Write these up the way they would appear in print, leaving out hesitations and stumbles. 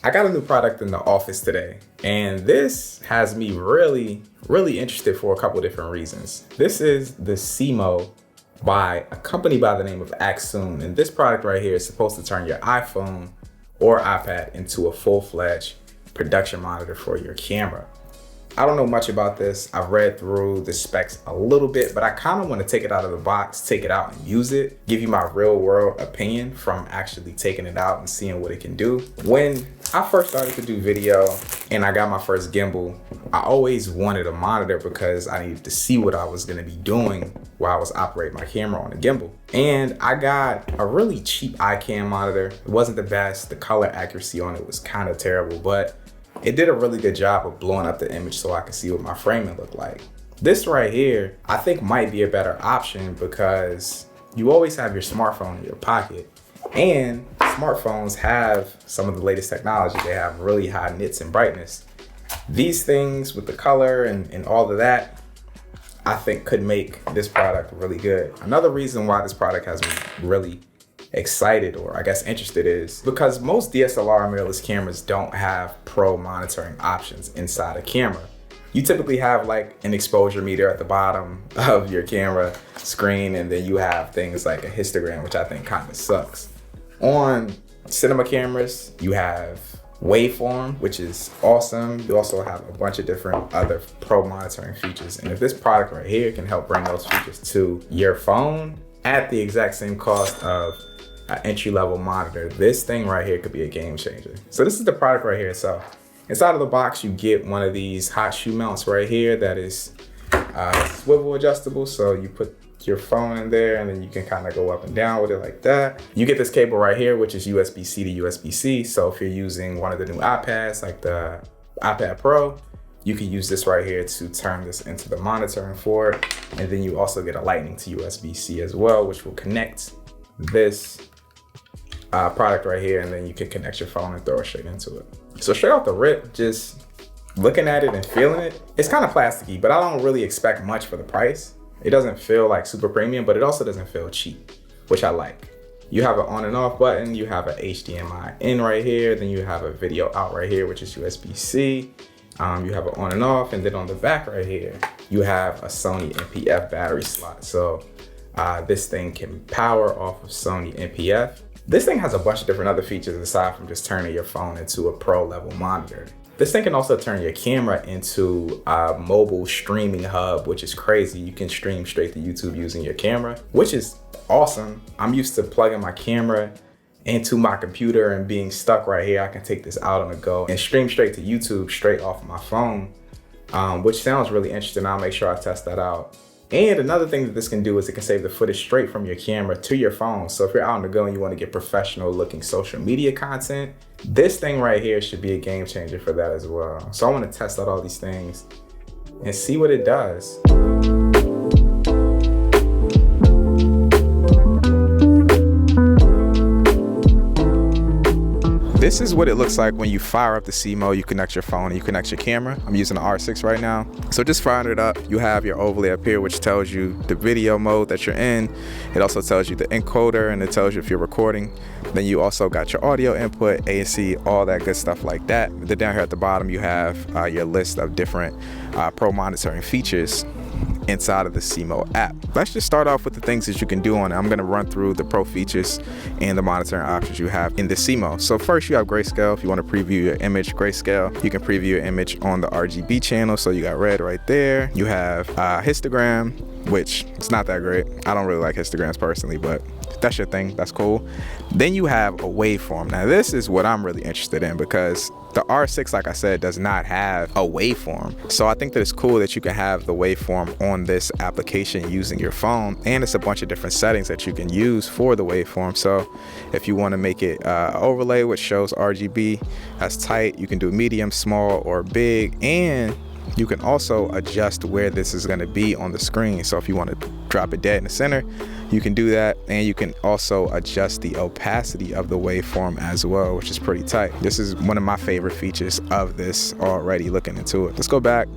I got a new product in the office today, and this has me really interested for a couple different reasons. This is the Seemo by a company by the name of Accsoon, and this product right here is supposed to turn your iPhone or iPad into a full-fledged production monitor for your camera. I don't know much about this. I've read through the specs a little bit, but I kind of want to take it out of the box, take it out and use it, give you my real world opinion from actually taking it out and seeing what it can do. When I first started to do video and I got my first gimbal, I always wanted a monitor because I needed to see what I was going to be doing while I was operating my camera on the gimbal. And I got a really cheap iCam monitor. It wasn't the best. The color accuracy on it was kind of terrible, but it did a really good job of blowing up the image so I could see what my framing looked like. This right here, I think might be a better option because you always have your smartphone in your pocket, and smartphones have some of the latest technology. They have really high nits and brightness. These things with the color and all of that, I think could make this product really good. Another reason why this product has me really excited, or I guess interested, is because most DSLR mirrorless cameras don't have pro monitoring options inside a camera. You typically have like an exposure meter at the bottom of your camera screen, and then you have things like a histogram, which I think kind of sucks. On cinema cameras, you have waveform, which is awesome. You also have a bunch of different other pro monitoring features, and if this product right here can help bring those features to your phone at the exact same cost of an entry-level monitor, this thing right here could be a game changer. So this is the product right here. So inside of the box, you get one of these hot shoe mounts right here that is swivel adjustable. So you put your phone in there and then you can kind of go up and down with it like that. You get this cable right here, which is USB-C to USB-C. So if you're using one of the new iPads, like the iPad Pro, you can use this right here to turn this into the monitoring for it. And then you also get a lightning to USB-C as well, which will connect this product right here, and then you can connect your phone and throw it straight into it. So straight off the rip, just looking at it and feeling it, it's kind of plasticky, but I don't really expect much for the price. It doesn't feel like super premium, but it also doesn't feel cheap, which I like. You have an on and off button, you have an HDMI in right here, then you have a video out right here, which is USB-C. You have an on and off, and then on the back right here, you have a Sony NP-F battery slot. So this thing can power off of Sony NP-F. This thing has a bunch of different other features aside from just turning your phone into a pro level monitor. This thing can also turn your camera into a mobile streaming hub, which is crazy. You can stream straight to YouTube using your camera, which is awesome. I'm used to plugging my camera into my computer and being stuck right here. I can take this out on the go and stream straight to YouTube straight off my phone, which sounds really interesting. I'll make sure I test that out. And another thing that this can do is it can save the footage straight from your camera to your phone. So if you're out on the go and you want to get professional looking social media content, this thing right here should be a game changer for that as well. So I want to test out all these things and see what it does. This is what it looks like when you fire up the Seemo. You connect your phone and you connect your camera. I'm using the R6 right now. So just firing it up, you have your overlay up here, which tells you the video mode that you're in. It also tells you the encoder, and it tells you if you're recording. Then you also got your audio input, ANC, all that good stuff like that. Then down here at the bottom, you have your list of different pro monitoring features inside of the Seemo app. Let's just start off with the things that you can do on it. I'm going to run through the pro features and the monitoring options you have in the Seemo. So first, you have grayscale. If you want to preview your image grayscale, you can preview your image on the RGB channel. So you got red right there. You have histogram, which is not that great. I don't really like histograms personally, but if that's your thing, that's cool. Then you have a waveform. Now this is what I'm really interested in because the R6, like I said, does not have a waveform. So I think that it's cool that you can have the waveform on this application using your phone, and it's a bunch of different settings that you can use for the waveform. So if you want to make it overlay, which shows RGB, that's tight. You can do medium, small, or big, and you can also adjust where this is going to be on the screen. So if you want to drop it dead in the center, you can do that, and you can also adjust the opacity of the waveform as well, which is pretty tight. This is one of my favorite features of this already, looking into it. Let's go back.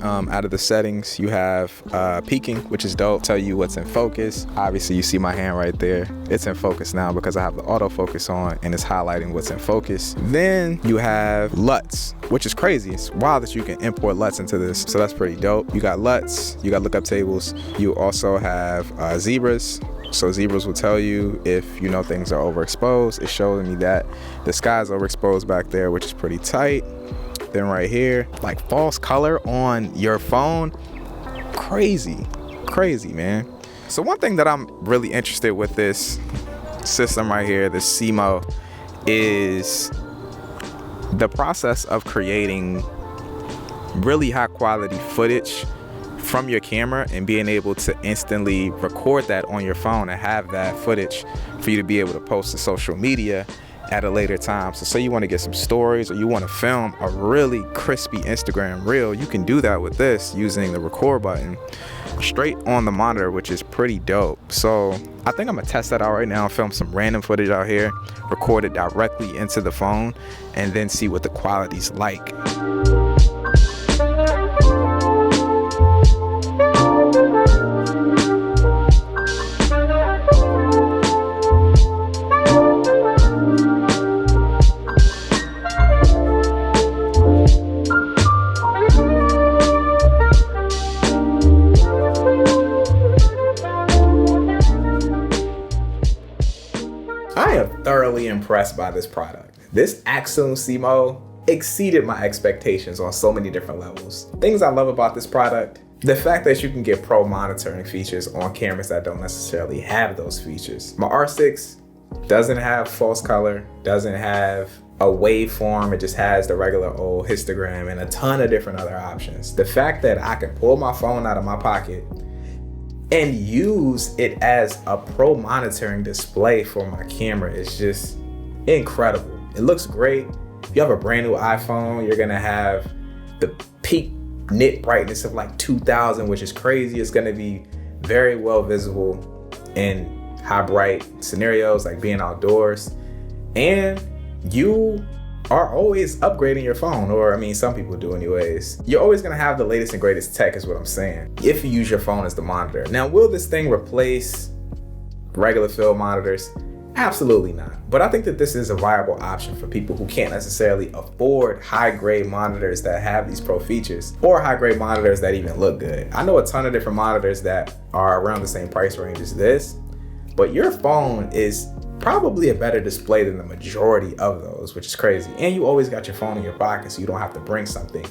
out of the settings, you have peaking, which is dope. Tell you what's in focus. Obviously, you see my hand right there. It's in focus now because I have the autofocus on and it's highlighting what's in focus. Then you have LUTs, which is crazy. It's wild that you can import LUTs into this, so that's pretty dope. You got LUTs, you got lookup tables. You also have zebras. So zebras will tell you if you know things are overexposed. It's showing me that the sky's overexposed back there, which is pretty tight. Then right here, like false color on your phone, crazy, man. So one thing that I'm really interested with this system right here, the Seemo, is the process of creating really high quality footage from your camera and being able to instantly record that on your phone and have that footage for you to be able to post to social media at a later time. So say you want to get some stories or you want to film a really crispy Instagram reel, you can do that with this using the record button straight on the monitor, which is pretty dope. So I think I'm gonna test that out right now, film some random footage out here, record it directly into the phone, and then see what the quality's like. I am thoroughly impressed by this product. This Accsoon Seemo exceeded my expectations on so many different levels. Things I love about this product: the fact that you can get pro monitoring features on cameras that don't necessarily have those features. My R6 doesn't have false color, doesn't have a waveform, it just has the regular old histogram and a ton of different other options. The fact that I can pull my phone out of my pocket and use it as a pro monitoring display for my camera is just incredible. It looks great. If you have a brand new iPhone, you're gonna have the peak nit brightness of like 2000, which is crazy. It's gonna be very well visible in high bright scenarios like being outdoors. And you are always upgrading your phone, or I mean, some people do anyways. You're always gonna have the latest and greatest tech is what I'm saying, if you use your phone as the monitor. Now, will this thing replace regular film monitors? Absolutely not. But I think that this is a viable option for people who can't necessarily afford high-grade monitors that have these pro features, or high-grade monitors that even look good. I know a ton of different monitors that are around the same price range as this, but your phone is probably a better display than the majority of those, which is crazy. And you always got your phone in your pocket, so you don't have to bring something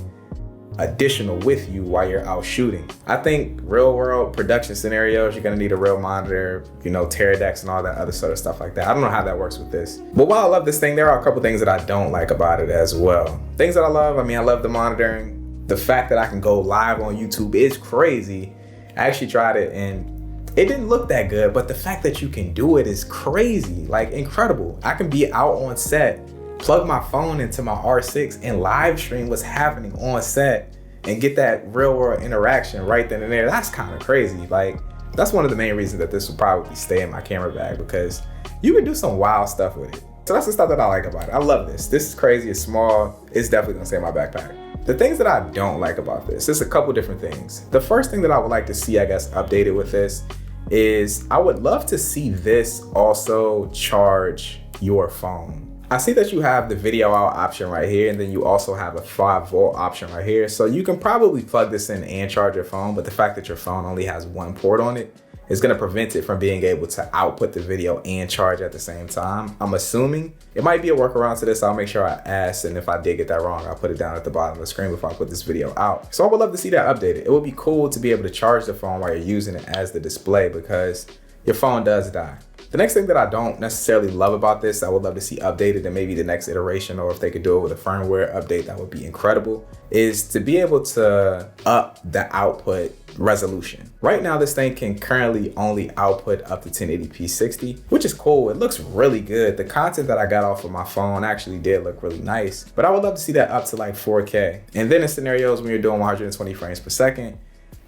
additional with you while you're out shooting. I think real world production scenarios, you're gonna need a real monitor, you know, Teradeks and all that other sort of stuff like that. I don't know how that works with this. But while I love this thing, there are a couple things that I don't like about it as well. Things that I love, I love the monitoring. The fact that I can go live on YouTube is crazy. I actually tried it and it didn't look that good, but the fact that you can do it is crazy, like incredible. I can be out on set, plug my phone into my R6 and live stream what's happening on set and get that real world interaction right then and there. That's kind of crazy. Like, that's one of the main reasons that this will probably stay in my camera bag, because you can do some wild stuff with it. So that's the stuff that I like about it. I love this. This is crazy, it's small, it's definitely gonna stay in my backpack. The things that I don't like about this, there's a couple different things. The first thing that I would like to see, I guess, updated with this is I would love to see this also charge your phone. I see that you have the video out option right here, and then you also have a 5-volt option right here. So you can probably plug this in and charge your phone, but the fact that your phone only has one port on it is gonna prevent it from being able to output the video and charge at the same time. I'm assuming it might be a workaround to this. I'll make sure I ask, and if I did get that wrong, I'll put it down at the bottom of the screen before I put this video out. So I would love to see that updated. It would be cool to be able to charge the phone while you're using it as the display, because your phone does die. The next thing that I don't necessarily love about this, I would love to see updated in maybe the next iteration, or if they could do it with a firmware update, that would be incredible, is to be able to up the output resolution. Right now, this thing can currently only output up to 1080p 60, which is cool. It looks really good. The content that I got off of my phone actually did look really nice, but I would love to see that up to like 4K. And then in scenarios when you're doing 120 frames per second,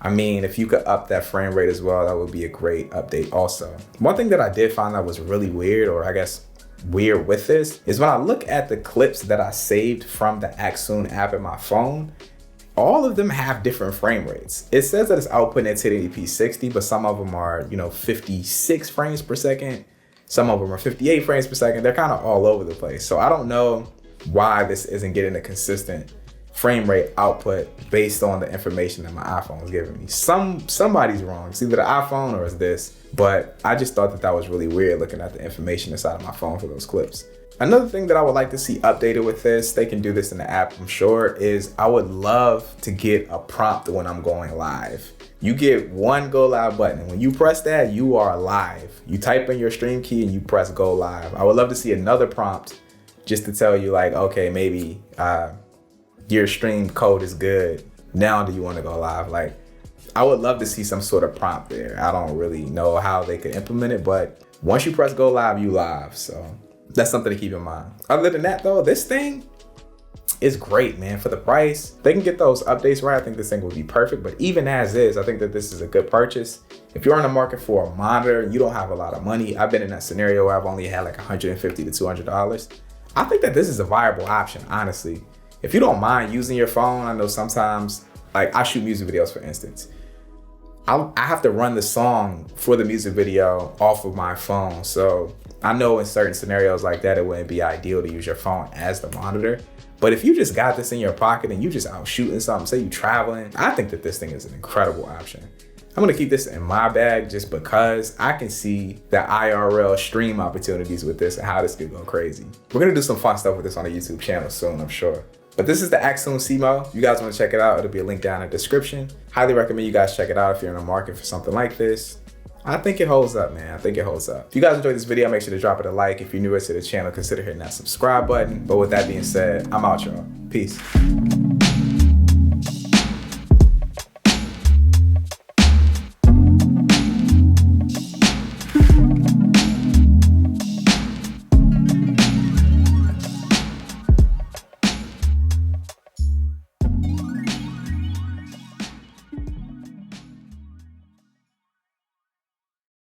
if you could up that frame rate as well, that would be a great update also. One thing that I did find that was really weird, or I guess weird with this, is when I look at the clips that I saved from the Accsoon app in my phone, all of them have different frame rates. It says that it's outputting at 1080p 60, but some of them are, 56 frames per second. Some of them are 58 frames per second. They're kind of all over the place. So I don't know why this isn't getting a consistent frame rate output based on the information that my iPhone is giving me. Somebody's wrong. It's either the iPhone or it's this, but I just thought that was really weird looking at the information inside of my phone for those clips. Another thing that I would like to see updated with this, they can do this in the app, I'm sure, is I would love to get a prompt when I'm going live. You get one go live button, and when you press that, you are live. You type in your stream key and you press go live. I would love to see another prompt just to tell you like, okay, maybe your stream code is good. Now do you want to go live? Like, I would love to see some sort of prompt there. I don't really know how they could implement it, but once you press go live, you live. So that's something to keep in mind. Other than that though, this thing is great, man. For the price, they can get those updates right. I think this thing would be perfect, but even as is, I think that this is a good purchase. If you're in the market for a monitor and you don't have a lot of money, I've been in that scenario where I've only had like $150 to $200. I think that this is a viable option, honestly. If you don't mind using your phone, I know sometimes, like I shoot music videos for instance. I have to run the song for the music video off of my phone. So I know in certain scenarios like that, it wouldn't be ideal to use your phone as the monitor. But if you just got this in your pocket and you just out shooting something, say you traveling, I think that this thing is an incredible option. I'm gonna keep this in my bag just because I can see the IRL stream opportunities with this and how this could go crazy. We're gonna do some fun stuff with this on the YouTube channel soon, I'm sure. But this is the Accsoon Seemo. You guys wanna check it out, it'll be a link down in the description. Highly recommend you guys check it out if you're in the market for something like this. I think it holds up, man. I think it holds up. If you guys enjoyed this video, make sure to drop it a like. If you're newer to the channel, consider hitting that subscribe button. But with that being said, I'm out, y'all. Peace.